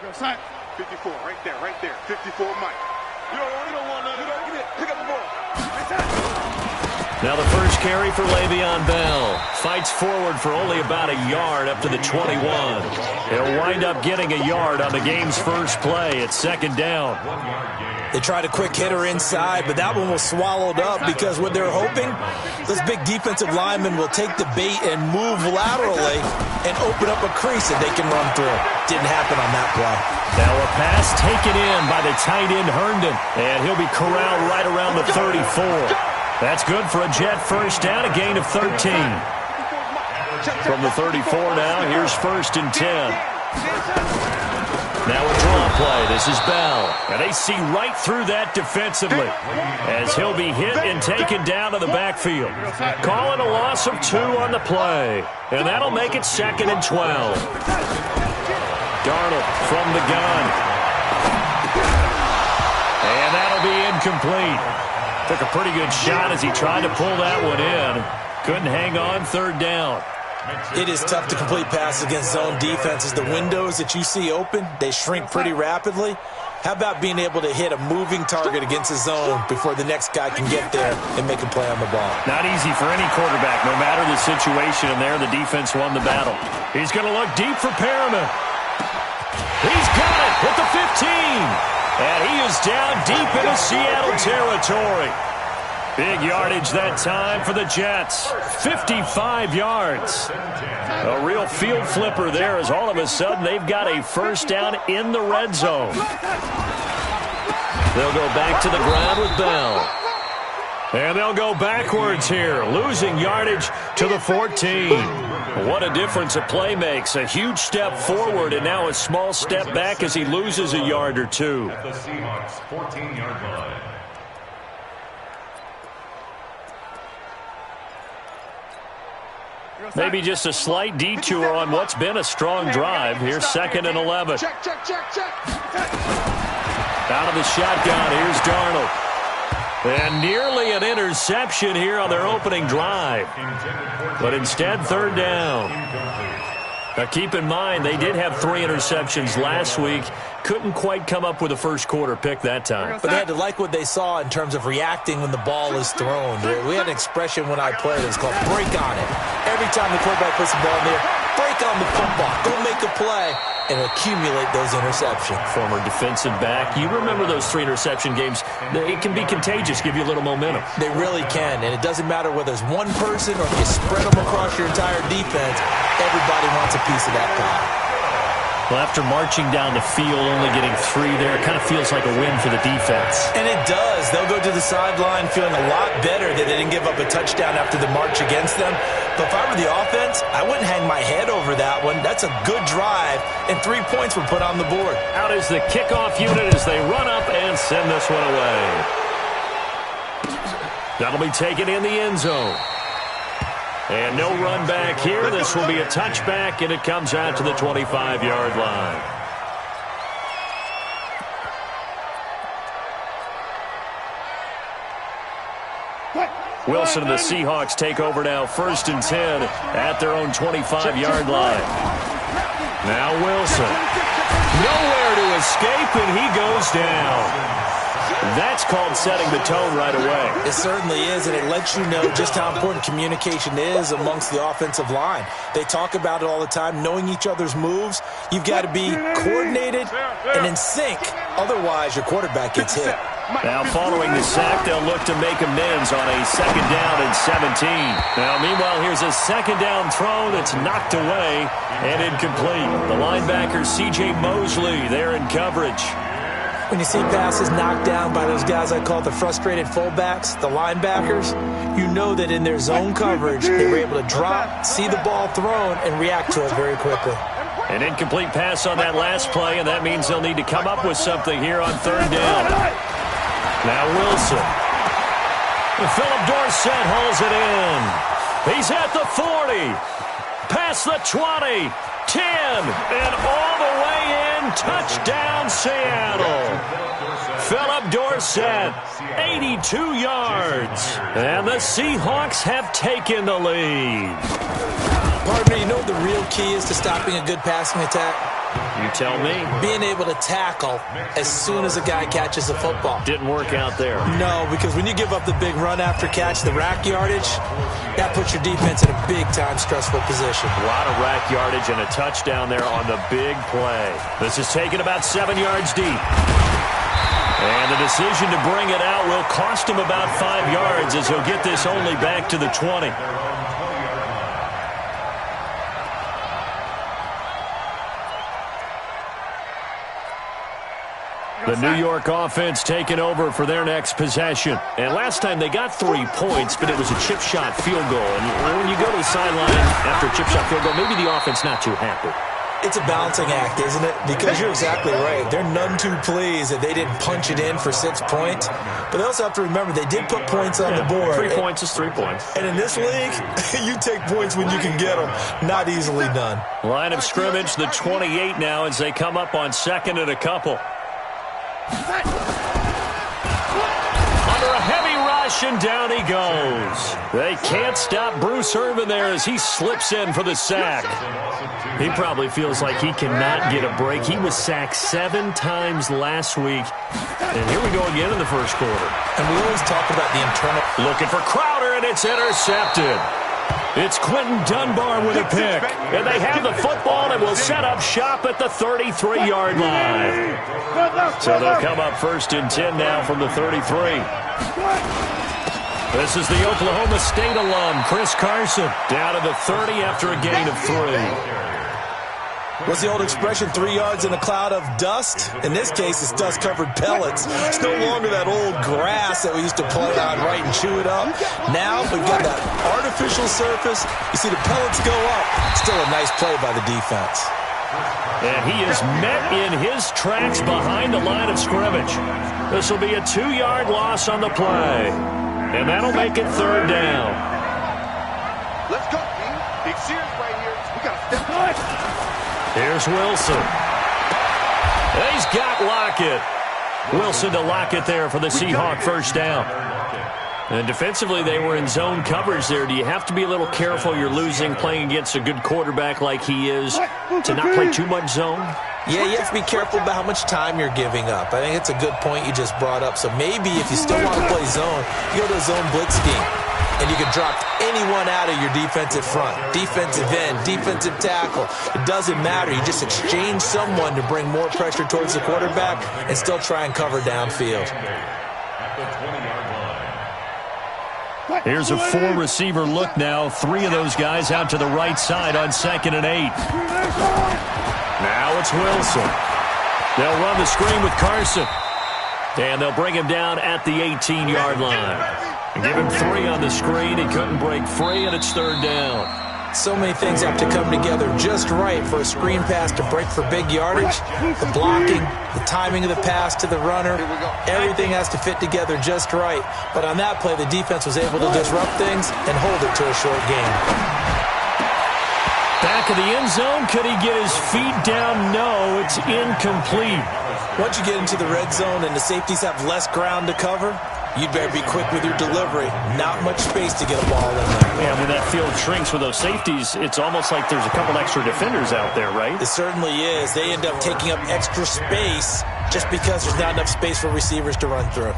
54, right there. 54, Mike. You don't want none of that. Pick up the ball. Now the first carry for Le'Veon Bell. Fights forward for only about a yard up to the 21. He'll wind up getting a yard on the game's first play at second down. They tried a quick hitter inside, but that one was swallowed up because what they're hoping, those big defensive linemen will take the bait and move laterally and open up a crease that they can run through. Didn't happen on that play. Now a pass taken in by the tight end Herndon, and he'll be corralled right around the 34. That's good for a Jet first down, a gain of 13. From the 34 now, here's 1st and 10. Now a draw play. This is Bell. And they see right through that defensively as he'll be hit and taken down to the backfield. Calling a loss of 2 on the play. And that'll make it 2nd and 12. Darnold from the gun. And that'll be incomplete. Took a pretty good shot as he tried to pull that one in. Couldn't hang on 3rd down. It is tough to complete passes against zone defenses. The windows that you see open, they shrink pretty rapidly. How about being able to hit a moving target against a zone before the next guy can get there and make a play on the ball? Not easy for any quarterback, no matter the situation, and there the defense won the battle. He's going to look deep for Perriman. He's got it at the 15. And he is down deep into Seattle territory. Big yardage that time for the Jets. 55 yards. A real field flipper there as all of a sudden they've got a first down in the red zone. They'll go back to the ground with Bell. And they'll go backwards here, losing yardage to the 14. What a difference a play makes. A huge step forward and now a small step back as he loses a yard or two. At the Seahawks 14-yard line. Maybe just a slight detour on what's been a strong drive. Here's 2nd and 11. Out of the shotgun, here's Darnold. And nearly an interception here on their opening drive. But instead, 3rd down. Now keep in mind, they did have 3 interceptions last week. Couldn't quite come up with a first quarter pick that time. But they had to like what they saw in terms of reacting when the ball is thrown. We had an expression when I played. It was called break on it. Every time the quarterback puts the ball in there, break on the football. Go make a play and accumulate those interceptions. Former defensive back. You remember those 3 interception games. It can be contagious, give you a little momentum. They really can, and it doesn't matter whether it's one person or if you spread them across your entire defense. Everybody wants a piece of that pie. Well, after marching down the field, only getting 3 there, it kind of feels like a win for the defense. And it does. They'll go to the sideline feeling a lot better that they didn't give up a touchdown after the march against them. But if I were the offense, I wouldn't hang my head over that one. That's a good drive, and 3 points were put on the board. Out is the kickoff unit as they run up and send this one away. That'll be taken in the end zone. And no run back here. This will be a touchback, and it comes out to the 25-yard line. Wilson and the Seahawks take over now, 1st and 10 at their own 25-yard line. Now Wilson. Nowhere to escape, and he goes down. That's called setting the tone right away. It certainly is, and it lets you know just how important communication is amongst the offensive line. They talk about it all the time, knowing each other's moves. You've got to be coordinated and in sync. Otherwise, your quarterback gets hit. Now, following the sack, they'll look to make amends on a 2nd down and 17. Now, meanwhile, here's a 2nd down throw that's knocked away and incomplete. The linebacker, C.J. Mosley, there in coverage. When you see passes knocked down by those guys I call the frustrated fullbacks, the linebackers, you know that in their zone coverage, they were able to drop, see the ball thrown, and react to it very quickly. An incomplete pass on that last play, and that means they'll need to come up with something here on 3rd down. Now Wilson. Philip Dorsett hauls it in. He's at the 40. Past the 20. 10. And all the way in. Touchdown, Seattle. Philip Dorsett, 82 yards. And the Seahawks have taken the lead. Partner, you know what the real key is to stopping a good passing attack? You tell me. Being able to tackle as soon as a guy catches a football. Didn't work out there. No, because when you give up the big run after catch, the rack yardage, that puts your defense in a big-time stressful position. A lot of rack yardage and a touchdown there on the big play. This is taken about 7 yards deep. And the decision to bring it out will cost him about 5 yards as he'll get this only back to the 20. The New York offense taking over for their next possession. And last time they got 3 points, but it was a chip shot field goal. And when you go to the sideline after a chip shot field goal, maybe the offense not too happy. It's a balancing act, isn't it? Because you're exactly right. They're none too pleased that they didn't punch it in for 6 points. But they also have to remember they did put points on the board. 3 points is 3 points. And in this league, you take points when you can get them. Not easily done. Line of scrimmage, the 28 now as they come up on 2nd and a couple. Under a heavy rush, and down he goes. They can't stop Bruce Irvin there as he slips in for the sack. He probably feels like he cannot get a break. He was sacked 7 times last week. And here we go again in the first quarter. And we always talk about the internal. Looking for Crowder, and it's intercepted. It's Quentin Dunbar with a pick. And they have the football and will set up shop at the 33-yard line. So they'll come up 1st and 10 now from the 33. This is the Oklahoma State alum, Chris Carson, down to the 30 after a gain of 3. What's the old expression, 3 yards in a cloud of dust? In this case, it's dust-covered pellets. It's no longer that old grass that we used to play on, right, and chew it up. Now we've got that artificial surface. You see the pellets go up. Still a nice play by the defense. And he is met in his tracks behind the line of scrimmage. This will be a 2-yard loss on the play. And that'll make it 3rd down. Let's go, team. Big series right here. We got to step up. Here's Wilson. He's got Lockett. Wilson to Lockett there for the Seahawk first down. And defensively, they were in zone coverage there. Do you have to be a little careful? You're losing playing against a good quarterback like he is to not play too much zone? Yeah, you have to be careful about how much time you're giving up. I think it's a good point you just brought up. So maybe if you still want to play zone, you go to a zone blitz scheme. And you can drop anyone out of your defensive front, defensive end, defensive tackle. It doesn't matter. You just exchange someone to bring more pressure towards the quarterback and still try and cover downfield. Here's a 4-receiver look now. 3 of those guys out to the right side on 2nd and 8. Now it's Wilson. They'll run the screen with Carson. And they'll bring him down at the 18-yard line. Give him 3 on the screen. He couldn't break free, and it's 3rd down. So many things have to come together just right for a screen pass to break for big yardage. The blocking, the timing of the pass to the runner, everything has to fit together just right. But on that play, the defense was able to disrupt things and hold it to a short gain. Back of the end zone. Could he get his feet down? No, it's incomplete. Once you get into the red zone and the safeties have less ground to cover, you'd better be quick with your delivery. Not much space to get a ball in there. Yeah, when that field shrinks with those safeties, it's almost like there's a couple extra defenders out there, right? It certainly is. They end up taking up extra space just because there's not enough space for receivers to run through.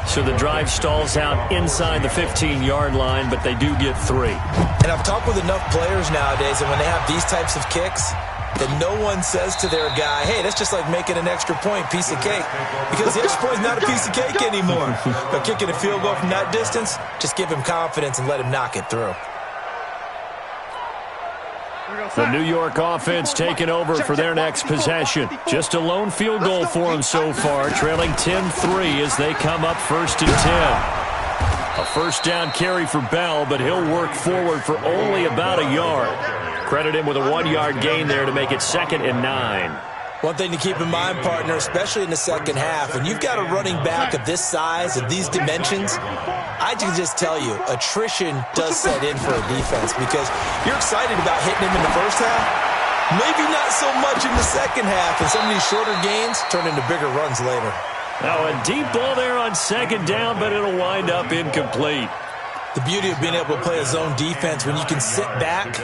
So the drive stalls out inside the 15-yard line, but they do get 3. And I've talked with enough players nowadays, and when they have these types of kicks, that no one says to their guy, hey, that's just like making an extra point, piece of cake. Because the extra point is not a piece of cake anymore. But kicking a field goal from that distance, just give him confidence and let him knock it through. The New York offense taking over for their next possession. Just a lone field goal for them so far, trailing 10-3 as they come up 1st and 10. A first down carry for Bell, but he'll work forward for only about a yard. Credit him with a 1-yard gain there to make it 2nd and 9. One thing to keep in mind, partner, especially in the second half, when you've got a running back of this size, of these dimensions, I can just tell you, attrition does set in for a defense because you're excited about hitting him in the first half. Maybe not so much in the second half, and some of these shorter gains turn into bigger runs later. Now a deep ball there on 2nd down, but it'll wind up incomplete. The beauty of being able to play a zone defense when you can sit back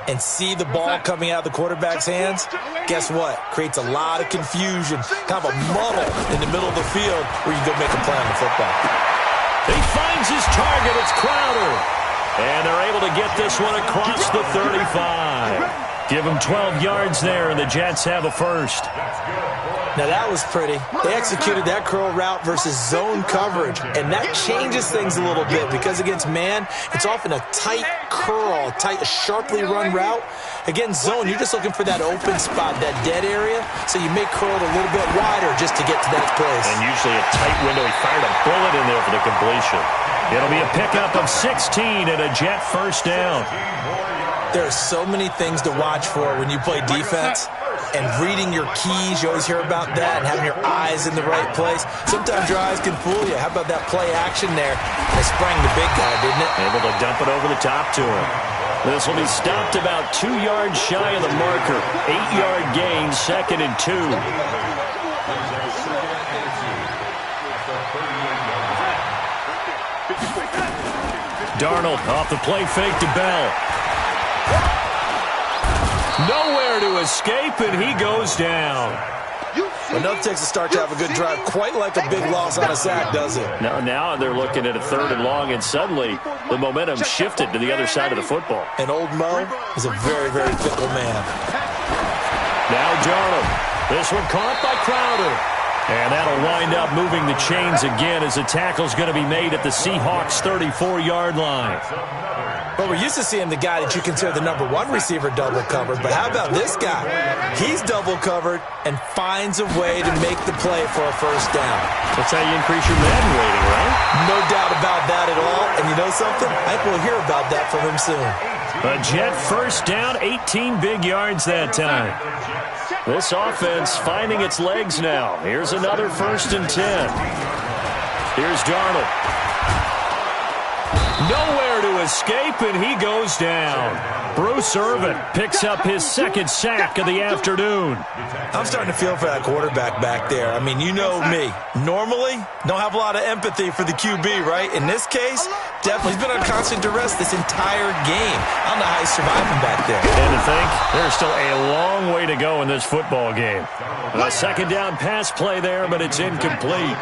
and see the ball coming out of the quarterback's hands, guess what? Creates a lot of confusion, kind of a muddle in the middle of the field where you go make a play on the football. He finds his target. It's Crowder. And they're able to get this one across the 35. Give him 12 yards there, and the Jets have a first. Now, that was pretty. They executed that curl route versus zone coverage, and that changes things a little bit because against man, it's often a tight curl, a sharply run route. Against zone, you're just looking for that open spot, that dead area, so you may curl it a little bit wider just to get to that place. And usually a tight window. He fired a bullet in there for the completion. It'll be a pickup of 16 and a Jet first down. There are so many things to watch for when you play defense. And reading your keys, you always hear about that, and having your eyes in the right place. Sometimes your eyes can fool you. How about that play action there? They sprang the big guy, didn't it? Able to dump it over the top to him. This will be stopped about 2 yards shy of the marker. 8-yard gain, 2nd and 2. Darnold off the play fake to Bell. Nowhere to escape, and he goes down. Well, nothing takes a start to have a good drive quite like a big loss on a sack, does it? Now they're looking at a 3rd and long, and suddenly the momentum shifted to the other side of the football. And old Mo is a very, very fickle man. Now Darnold. This one caught by Crowder. And that'll wind up moving the chains again as the tackle's going to be made at the Seahawks' 34-yard line. Well, we're used to seeing the guy that you consider the #1 receiver double covered, but how about this guy? He's double covered and finds a way to make the play for a first down. That's how you increase your man rating, right? No doubt about that at all. And you know something? I think we'll hear about that from him soon. A Jet first down, 18 big yards that time. This offense finding its legs now. Here's another 1st and 10. Here's Darnold. Nowhere to escape, and he goes down. Bruce Irvin picks up his 2nd sack of the afternoon. I'm starting to feel for that quarterback back there. I mean, you know me. Normally, don't have a lot of empathy for the QB, right? In this case, definitely. He's been on constant duress this entire game. I don't know how he's surviving back there. And to think, there's still a long way to go in this football game. A 2nd down pass play there, but it's incomplete.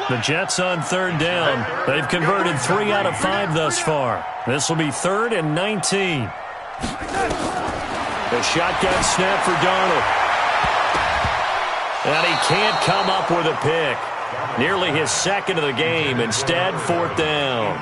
The Jets on 3rd down. They've converted 3 out of 5 thus far. This will be 3rd and 19. The shotgun snap for Darnold. And he can't come up with a pick. Nearly his 2nd of the game. Instead, 4th down.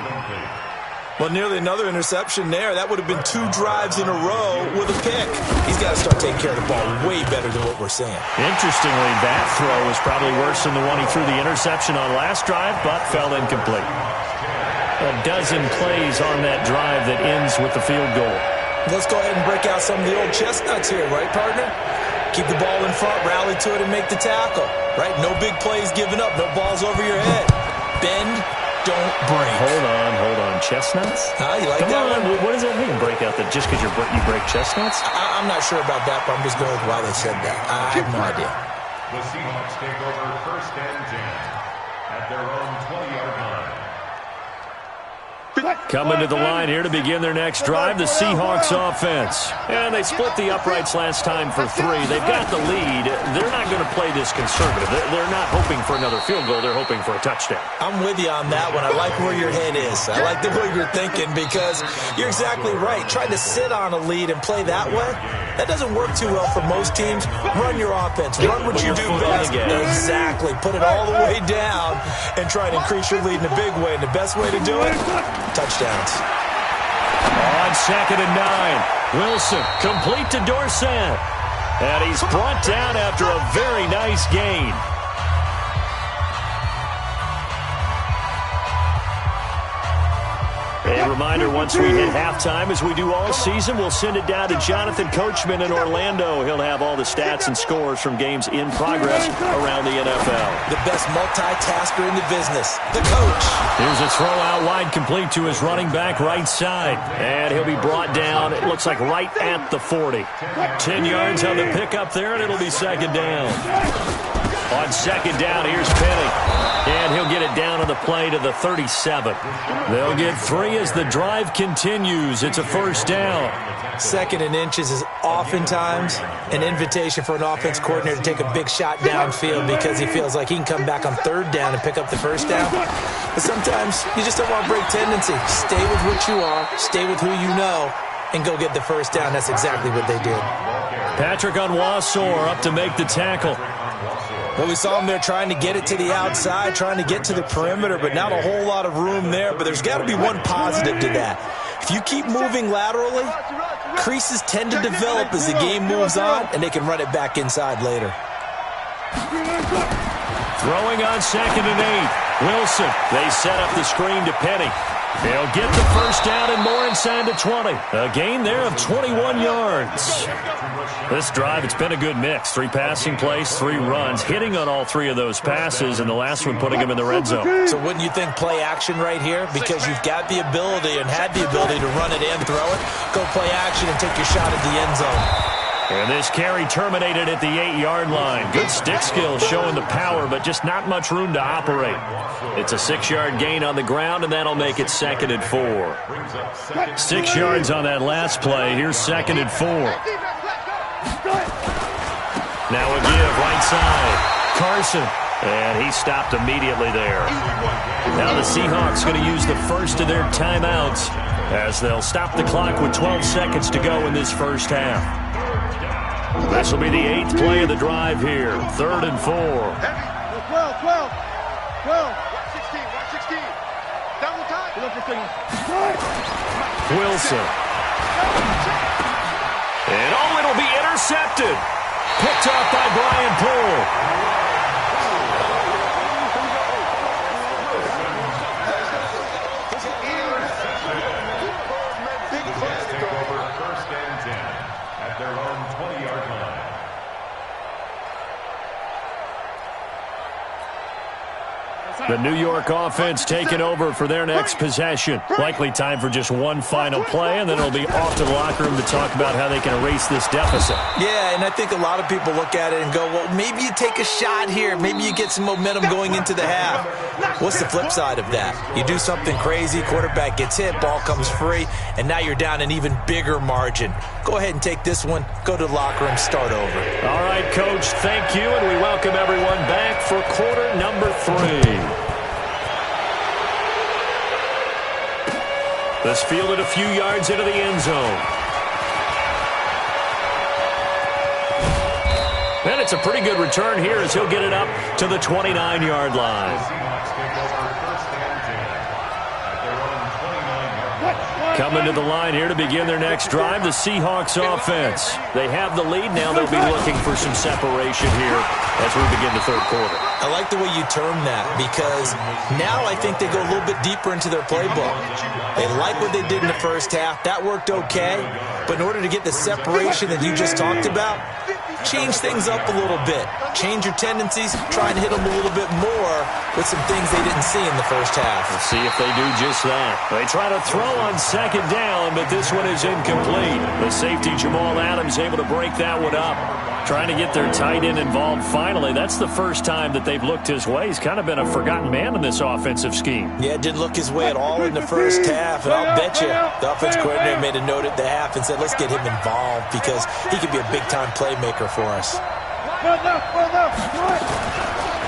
Well, nearly another interception there. That would have been 2 drives in a row with a pick. He's got to start taking care of the ball way better than what we're saying. Interestingly, that throw was probably worse than the one he threw the interception on last drive, but fell incomplete. A dozen plays on that drive that ends with the field goal. Let's go ahead and break out some of the old chestnuts here, right, partner? Keep the ball in front, rally to it, and make the tackle, right? No big plays given up, no balls over your head. Bend, don't break. Hold on. Chestnuts? You like Come that on. one? What does that mean, break out? That just because you break chestnuts? I'm not sure about that, but I'm just going with why they said that. I have no idea. The Seahawks take over 1st and 10 at their own 20-yard line. Coming to the line here to begin their next drive, the Seahawks offense. And they split the uprights last time for 3. They've got the lead. They're not going to play this conservative. They're not hoping for another field goal. They're hoping for a touchdown. I'm with you on that one. I like where your head is. I like the way you're thinking because you're exactly right. Trying to sit on a lead and play that way, that doesn't work too well for most teams. Run your offense. Run what you do best. Exactly. Put it all the way down and try and increase your lead in a big way. And the best way to do it, touchdowns. On 2nd and 9, Wilson complete to Dorsett. And he's brought down after a very nice gain. A reminder, once we hit halftime, as we do all season, we'll send it down to Jonathan Coachman in Orlando. He'll have all the stats and scores from games in progress around the NFL. The best multitasker in the business, the coach. Here's a throw out wide, complete to his running back right side. And he'll be brought down, it looks like right at the 40. 10 yards on the pickup there, and it'll be 2nd down. On 2nd down, here's Penny. And he'll get it down on the play to the 37. They'll get 3 as the drive continues. It's a first down. 2nd and inches is oftentimes an invitation for an offense coordinator to take a big shot downfield because he feels like he can come back on 3rd down and pick up the first down. But sometimes you just don't want to break tendency. Stay with what you are, stay with who you know, and go get the first down. That's exactly what they did. Patrick Onwuasor up to make the tackle. Well, we saw him there trying to get it to the outside, trying to get to the perimeter, but not a whole lot of room there. But there's got to be one positive to that. If you keep moving laterally, creases tend to develop as the game moves on, and they can run it back inside later. Throwing on 2nd and 8. Wilson. They set up the screen to Penny. They'll get the first down and more inside the 20. A gain there of 21 yards. This drive, it's been a good mix. 3 passing plays, 3 runs, hitting on all 3 of those passes, and the last one putting him in the red zone. So wouldn't you think play action right here? Because you've got the ability and had the ability to run it and throw it. Go play action and take your shot at the end zone. And this carry terminated at the 8-yard line. Good stick skills showing the power, but just not much room to operate. It's a 6-yard gain on the ground, and that'll make it 2nd and 4. 6 yards on that last play. Here's 2nd and 4. Now a give right side. Carson. And he stopped immediately there. Now the Seahawks going to use the first of their timeouts as they'll stop the clock with 12 seconds to go in this first half. This will be the 8th play of the drive here. 3rd and 4. 12. 116. Double time. Wilson. And it'll be intercepted. Picked off by Brian Poole. The New York offense taking over for their next possession. Likely time for just one final play, and then it'll be off to the locker room to talk about how they can erase this deficit. Yeah, and I think a lot of people look at it and go, well, maybe you take a shot here. Maybe you get some momentum going into the half. What's the flip side of that? You do something crazy, quarterback gets hit, ball comes free, and now you're down an even bigger margin. Go ahead and take this one, go to the locker room, start over. All right, Coach, thank you, and we welcome everyone back for quarter number 3. This fielded a few yards into the end zone. And it's a pretty good return here as he'll get it up to the 29-yard line. Coming to the line here to begin their next drive, the Seahawks offense. They have the lead. Now they'll be looking for some separation here as we begin the 3rd quarter. I like the way you term that because now I think they go a little bit deeper into their playbook. They like what they did in the first half. That worked okay. But in order to get the separation that you just talked about, change things up a little bit. Change your tendencies. Try and hit them a little bit more with some things they didn't see in the first half. Let's see if they do just that. They try to throw on 2nd down, but this one is incomplete. The safety, Jamal Adams, able to break that one up. Trying to get their tight end involved finally. That's the first time that they've looked his way. He's kind of been a forgotten man in this offensive scheme. Yeah, didn't look his way at all in the first half. And I'll bet you the offense coordinator made a note at the half and said, let's get him involved because he could be a big-time playmaker for us.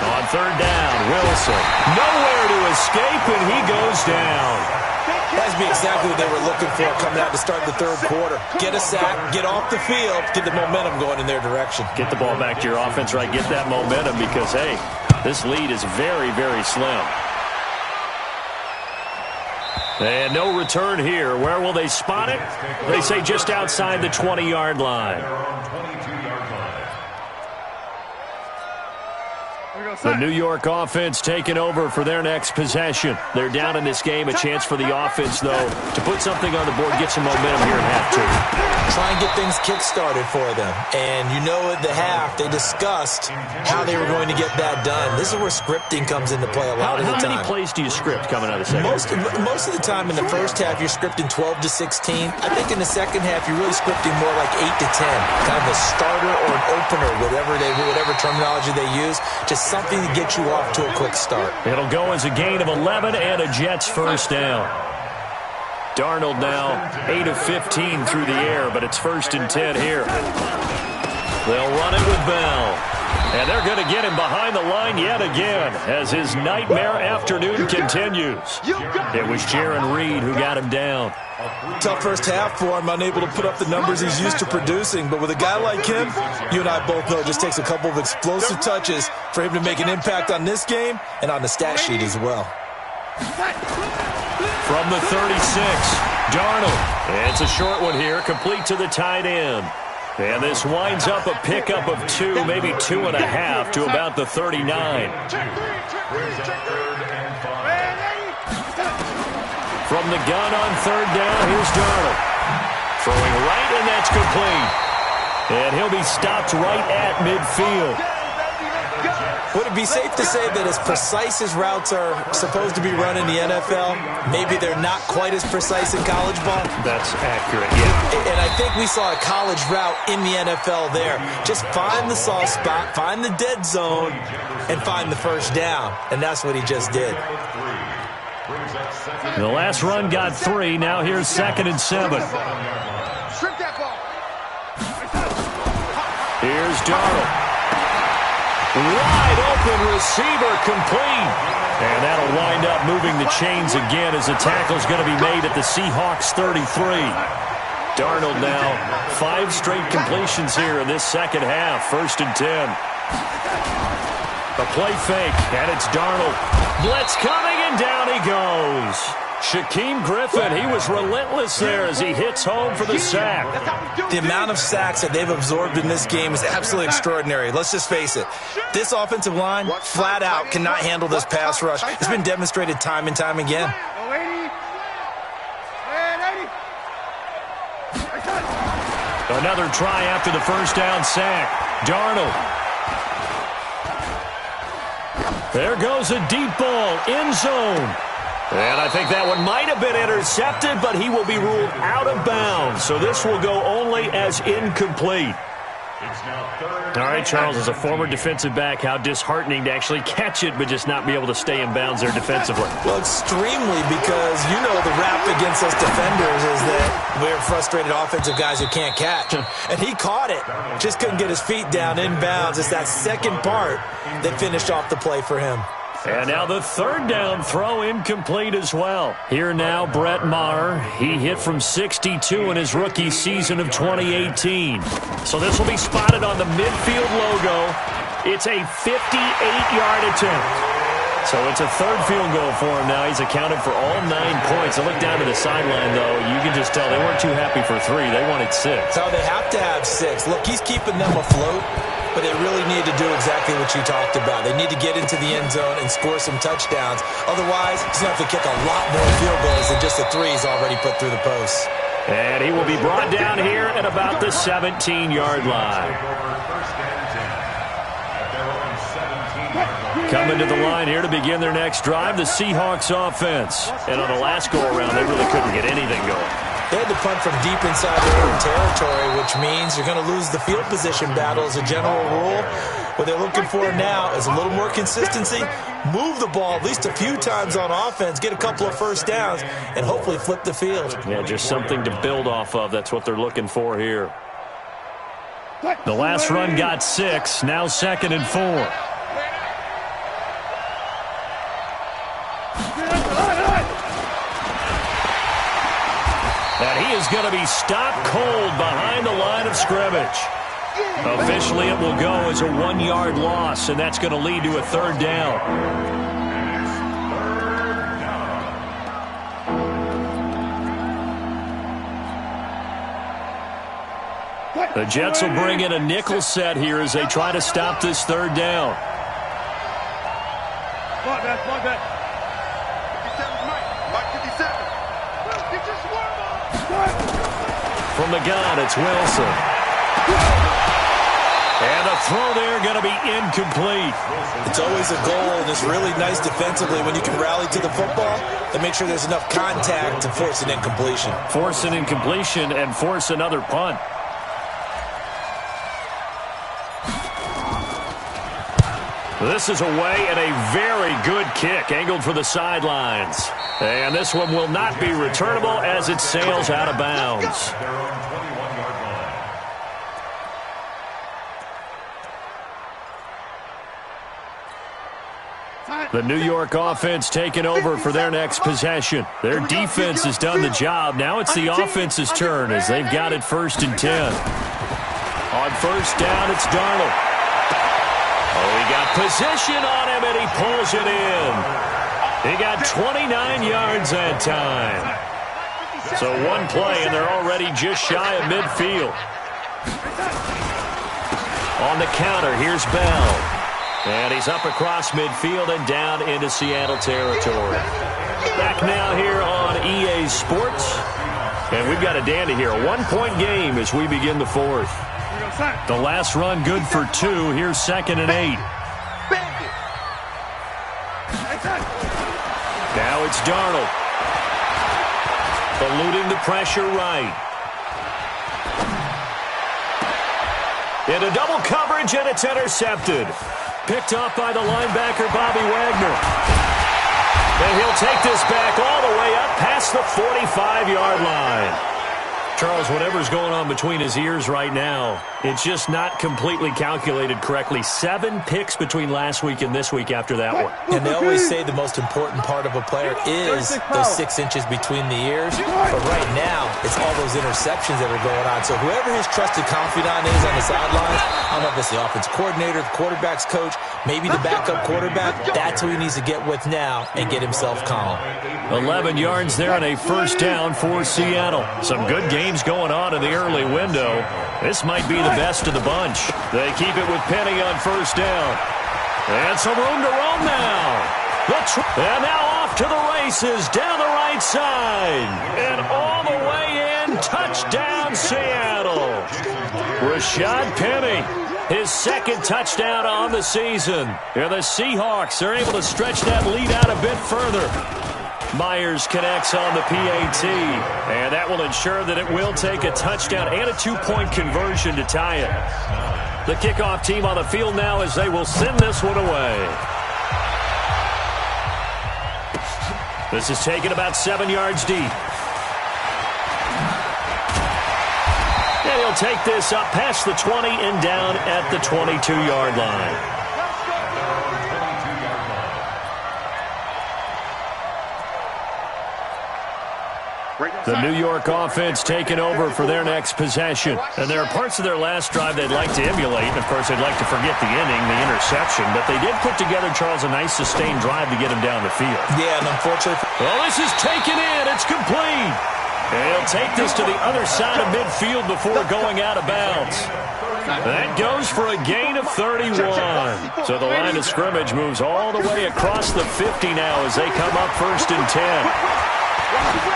On 3rd down, Wilson. Nowhere to escape, and he goes down. That's be exactly what they were looking for coming out to start the 3rd quarter. Get a sack, get off the field, get the momentum going in their direction. Get the ball back to your offense, right? Get that momentum because, hey, this lead is very, very slim. And no return here. Where will they spot it? They say just outside the 20-yard line. The New York offense taking over for their next possession. They're down in this game. A chance for the offense, though, to put something on the board, get some momentum here at to. Try and get things kick-started for them. And you know at the half, they discussed how they were going to get that done. This is where scripting comes into play a lot of the time. How many plays do you script coming out of the second? Most of the time in the first half, you're scripting 12 to 16. I think in the second half, you're really scripting more like 8 to 10. Kind of a starter or an opener, whatever terminology they use. Just something to get you off to a quick start. It'll go as a gain of 11 and a Jets first down. Darnold now 8 of 15 through the air, but it's 1st and 10 here. They'll run it with Bell. And they're going to get him behind the line yet again as his nightmare afternoon continues. It was Jaron Reed who got him down. Tough first half for him, unable to put up the numbers he's used to producing. But with a guy like him, you and I both know it just takes a couple of explosive touches for him to make an impact on this game and on the stat sheet as well. From the 36, Darnold. It's a short one here, complete to the tight end. And this winds up a pickup of 2, maybe 2.5 to about the 39. From the gun on 3rd down, here's Darnold. Throwing right, and that's complete. And he'll be stopped right at midfield. Would it be safe to say that as precise as routes are supposed to be run in the NFL, maybe they're not quite as precise in college ball? That's accurate, yeah. And I think we saw a college route in the NFL there. Just find the soft spot, find the dead zone, and find the first down. And that's what he just did. The last run got 3. Now here's 2nd and 7. Here's Darnold. Wide open receiver complete. And that'll wind up moving the chains again as the tackle's going to be made at the Seahawks 33. Darnold now 5 straight completions here in this second half. 1st and 10. A play fake, and it's Darnold. Blitz coming, and down he goes. Shaquem Griffin, he was relentless there as he hits home for the sack. The amount of sacks that they've absorbed in this game is absolutely extraordinary. Let's just face it. This offensive line, flat out, cannot handle this pass rush. It's been demonstrated time and time again. Another try after the first down sack. Darnold. There goes a deep ball, end zone. And I think that one might have been intercepted, but he will be ruled out of bounds. So this will go only as incomplete. All right, Charles, as a former defensive back, how disheartening to actually catch it but just not be able to stay in bounds there defensively. Well, extremely, because you know the rap against us defenders is that we're frustrated offensive guys who can't catch. And he caught it. Just couldn't get his feet down in bounds. It's that second part that finished off the play for him. And now the 3rd down throw incomplete as well. Here now, Brett Maher. He hit from 62 in his rookie season of 2018. So this will be spotted on the midfield logo. It's a 58-yard attempt. So it's a 3rd field goal for him now. He's accounted for all 9 points. I look down to the sideline, though. You can just tell they weren't too happy for 3. They wanted 6. So they have to have 6. Look, he's keeping them afloat. But they really need to do exactly what you talked about. They need to get into the end zone and score some touchdowns. Otherwise, he's going to have to kick a lot more field goals than just the 3 he's already put through the posts. And he will be brought down here at about the 17-yard line. Coming to the line here to begin their next drive, the Seahawks offense. And on the last go-around, they really couldn't get anything going. They had to punt from deep inside their own territory, which means you're going to lose the field position battle as a general rule. What they're looking for now is a little more consistency, move the ball at least a few times on offense, get a couple of first downs, and hopefully flip the field. Yeah, just something to build off of. That's what they're looking for here. The last run got 6, now 2nd and 4. And he is going to be stopped cold behind the line of scrimmage. Officially, it will go as a 1-yard loss, and that's going to lead to a 3rd down. The Jets will bring in a nickel set here as they try to stop this 3rd down. From the gun, it's Wilson. And the throw there going to be incomplete. It's always a goal, and it's really nice defensively when you can rally to the football and make sure there's enough contact to force an incompletion. Force an incompletion and force another punt. This is away and a very good kick, angled for the sidelines. And this one will not be returnable as it sails out of bounds. Their own 21-yard line. The New York offense taking over for their next possession. Their defense has done the job. Now it's the offense's turn as they've got it 1st and 10. On 1st down, it's Darnold. Oh, he got position on him, and he pulls it in. He got 29 yards that time. So one play, and they're already just shy of midfield. On the counter, here's Bell. And he's up across midfield and down into Seattle territory. Back now here on EA Sports. And we've got a dandy here. A 1-point game as we begin the 4th. The last run good for 2. Here's 2nd and 8. Now it's Darnold. Eluding the pressure right. Into double coverage, and it's intercepted. Picked off by the linebacker, Bobby Wagner. And he'll take this back all the way up past the 45-yard line. Charles, whatever's going on between his ears right now, it's just not completely calculated correctly. 7 picks between last week and this week after that one. And they always say the most important part of a player is those 6 inches between the ears. But right now, it's all those interceptions that are going on. So whoever his trusted confidant is on the sidelines, I don't know if it's the offense coordinator, the quarterback's coach, maybe the backup quarterback, that's who he needs to get with now and get himself calm. 11 yards there on a 1st down for Seattle. Some good games going on in the early window. This might be the best of the bunch. They keep it with Penny on 1st down. And some room to roam now. And now off to the races down the right side. And all the way in. Touchdown, Seattle. Rashad Penny. His 2nd touchdown on the season. And the Seahawks are able to stretch that lead out a bit further. Myers connects on the PAT, and that will ensure that it will take a touchdown and a 2-point conversion to tie it. The kickoff team on the field now as they will send this one away. This is taken about 7 yards deep. And he'll take this up past the 20 and down at the 22-yard line. The New York offense taking over for their next possession. And there are parts of their last drive they'd like to emulate. And, of course, they'd like to forget the inning, the interception. But they did put together, Charles, a nice sustained drive to get him down the field. Yeah, and unfortunately. Well, this is taken in. It's complete. And he'll take this to the other side of midfield before going out of bounds. That goes for a gain of 31. So the line of scrimmage moves all the way across the 50 now as they come up 1st and 10.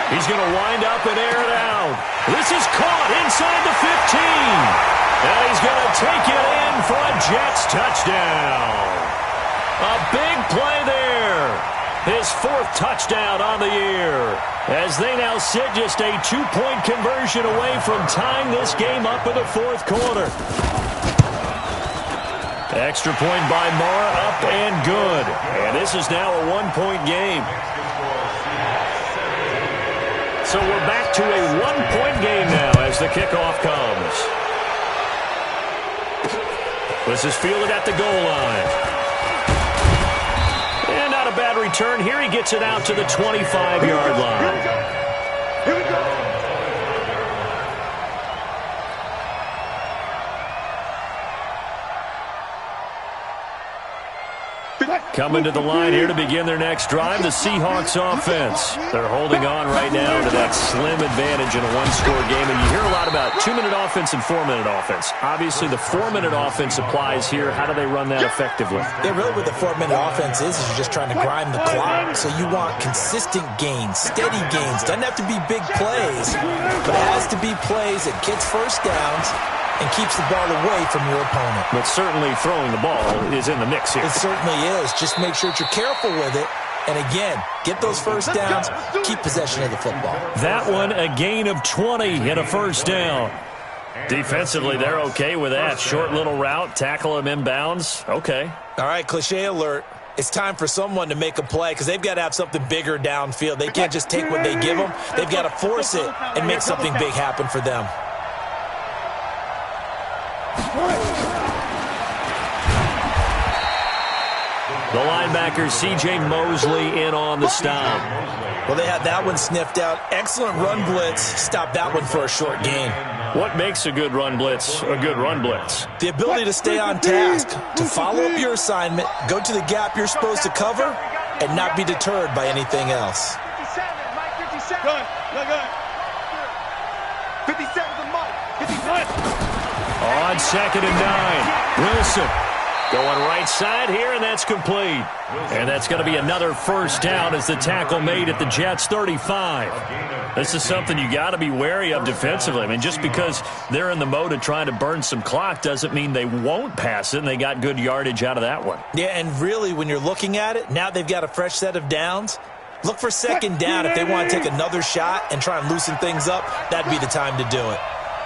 He's going to wind up and air it out. This is caught inside the 15. And he's going to take it in for a Jets touchdown. A big play there. His 4th touchdown on the year. As they now sit just a 2-point conversion away from tying this game up in the 4th quarter. Extra point by Marr, up and good. And this is now a 1-point game. So we're back to a 1-point game now as the kickoff comes. This is fielded at the goal line. And not a bad return. Here he gets it out to the 25-yard line. Here we go. Coming to the line here to begin their next drive, the Seahawks offense. They're holding on right now to that slim advantage in a one-score game. And you hear a lot about 2-minute offense and 4-minute offense. Obviously, the 4-minute offense applies here. How do they run that effectively? Yeah, really what the 4-minute offense is you're just trying to grind the clock. So you want consistent gains, steady gains. Doesn't have to be big plays, but it has to be plays that gets first downs and keeps the ball away from your opponent. But certainly throwing the ball is in the mix here. It certainly is. Just make sure that you're careful with it. And again, get those first downs, keep possession of the football. That one, a gain of 20 and a first down. Defensively, they're okay with that. Short little route, tackle him inbounds. Okay. All right, cliche alert. It's time for someone to make a play because they've got to have something bigger downfield. They can't just take what they give them. They've got to force it and make something big happen for them. The linebacker, C.J. Mosley, in on the stop. Well, they had that one sniffed out. Excellent run blitz. Stopped that one for a short gain. What makes a good run blitz a good run blitz? The ability to stay on task, to follow up your assignment, go to the gap you're supposed to cover, and not be deterred by anything else. 57, Mike. 57 to Mike. 51. On 2nd and 9, Wilson going right side here, and that's complete. And that's going to be another first down as the tackle made at the Jets' 35. This is something you got to be wary of defensively. I mean, just because they're in the mode of trying to burn some clock doesn't mean they won't pass it, and they got good yardage out of that one. Yeah, and really, when you're looking at it, now they've got a fresh set of downs. Look for 2nd down. If they want to take another shot and try and loosen things up, that'd be the time to do it.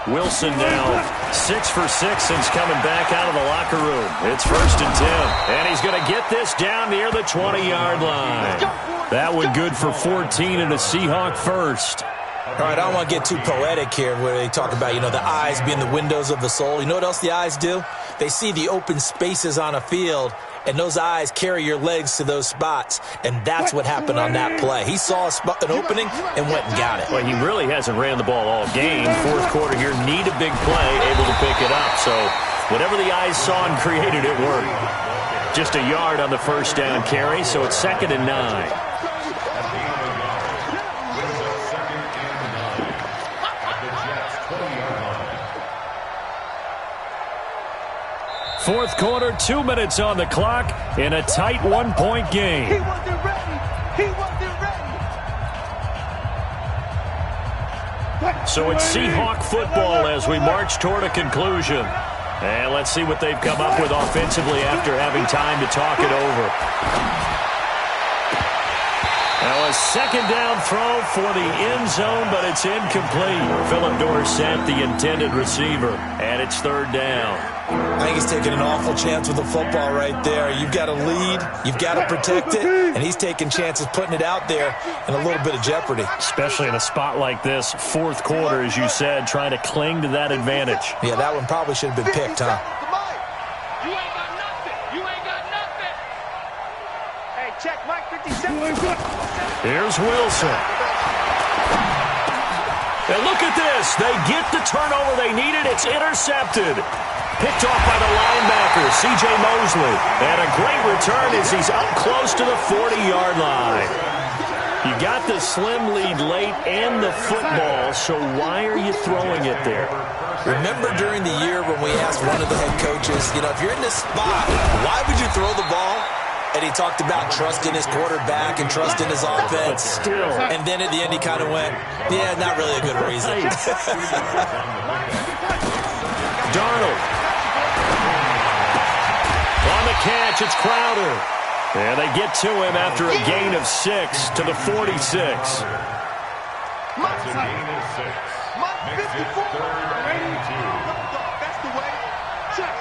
Wilson now 6 for 6 since coming back out of the locker room. It's 1st and 10. And he's going to get this down near the 20-yard line. That one good for 14 and a Seahawk first. All right, I don't want to get too poetic here where they talk about, the eyes being the windows of the soul. You know what else the eyes do? They see the open spaces on a field, and those eyes carry your legs to those spots, and that's what happened on that play. He saw an opening and went and got it. Well, he really hasn't ran the ball all game. 4th quarter here, need a big play, able to pick it up. So whatever the eyes saw and created, it worked. Just a yard on the first down carry, so it's 2nd and 9. Fourth quarter, 2 minutes on the clock in a tight 1-point game. He wasn't ready. He wasn't ready. So it's Seahawk football as we march toward a conclusion. And let's see what they've come up with offensively after having time to talk it over. Now a 2nd down throw for the end zone, but it's incomplete. Phillip Dorsett, the intended receiver, and it's 3rd down. I think he's taking an awful chance with the football right there. You've got to lead, you've got to protect it, and he's taking chances putting it out there in a little bit of jeopardy. Especially in a spot like this, 4th quarter, as you said, trying to cling to that advantage. Yeah, that one probably should have been picked, huh? You ain't got nothing. You ain't got nothing. Hey, check Mike 57. Here's Wilson. And look at this. They get the turnover they needed. It's intercepted. Picked off by the linebacker, C.J. Mosley. And a great return as he's up close to the 40-yard line. You got the slim lead late and the football, so why are you throwing it there? Remember during the year when we asked one of the head coaches, if you're in this spot, why would you throw the ball? And he talked about trusting his quarterback and trusting his offense. But still. And then at the end he kind of went, yeah, not really a good reason. Darnold. On the catch, it's Crowder. And they get to him after a gain of 6 to the 46. That's a gain of 6. Makes it 3rd and 2. That's the way. Check.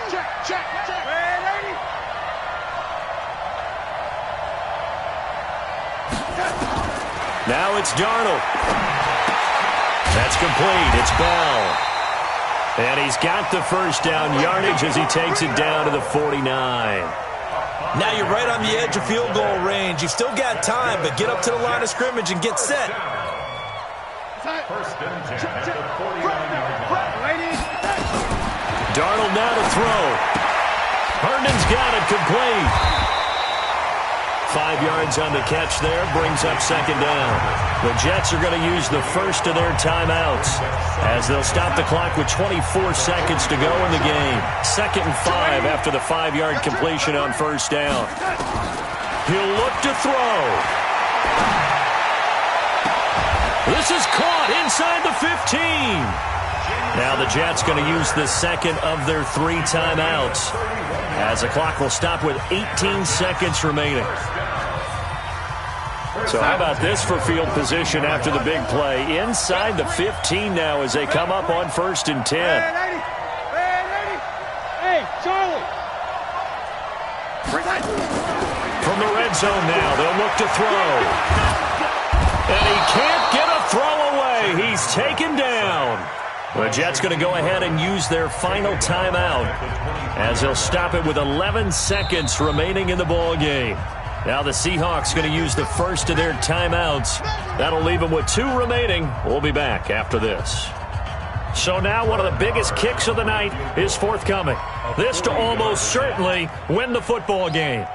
Ready? Now it's Darnold. That's complete. It's Bell. And he's got the first down yardage as he takes it down to the 49. Now you're right on the edge of field goal range. You've still got time, but get up to the line of scrimmage and get set. 1st and 10 at the 49-yard line. Darnold now to throw. Herndon's got it complete. 5 yards on the catch there, brings up second down. The Jets are going to use the first of their timeouts as they'll stop the clock with 24 seconds to go in the game. 2nd and 5 after the 5-yard completion on first down. He'll look to throw. This is caught inside the 15. Now the Jets going to use the second of their 3 timeouts as the clock will stop with 18 seconds remaining. So how about this for field position after the big play? Inside the 15 now as they come up on 1st and 10. Hey, Charlie. From the red zone now, they'll look to throw. And he can't get a throw away. He's taken down. The Jets going to go ahead and use their final timeout as they'll stop it with 11 seconds remaining in the ball game. Now the Seahawks going to use the first of their timeouts. That'll leave them with 2 remaining. We'll be back after this. So now one of the biggest kicks of the night is forthcoming. This to almost certainly win the football game.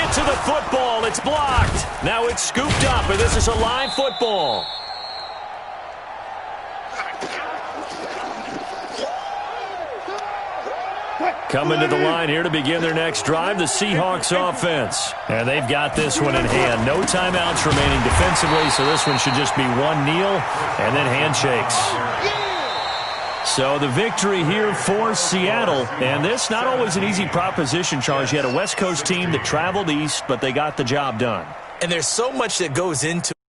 To the football, it's blocked. Now it's scooped up, and this is a live football. Coming to the line here to begin their next drive, the Seahawks offense. And they've got this one in hand. No timeouts remaining defensively, so this one should just be one kneel and then handshakes. So the victory here for Seattle, and this not always an easy proposition, Charles. You had a West Coast team that traveled east, but they got the job done. And there's so much that goes into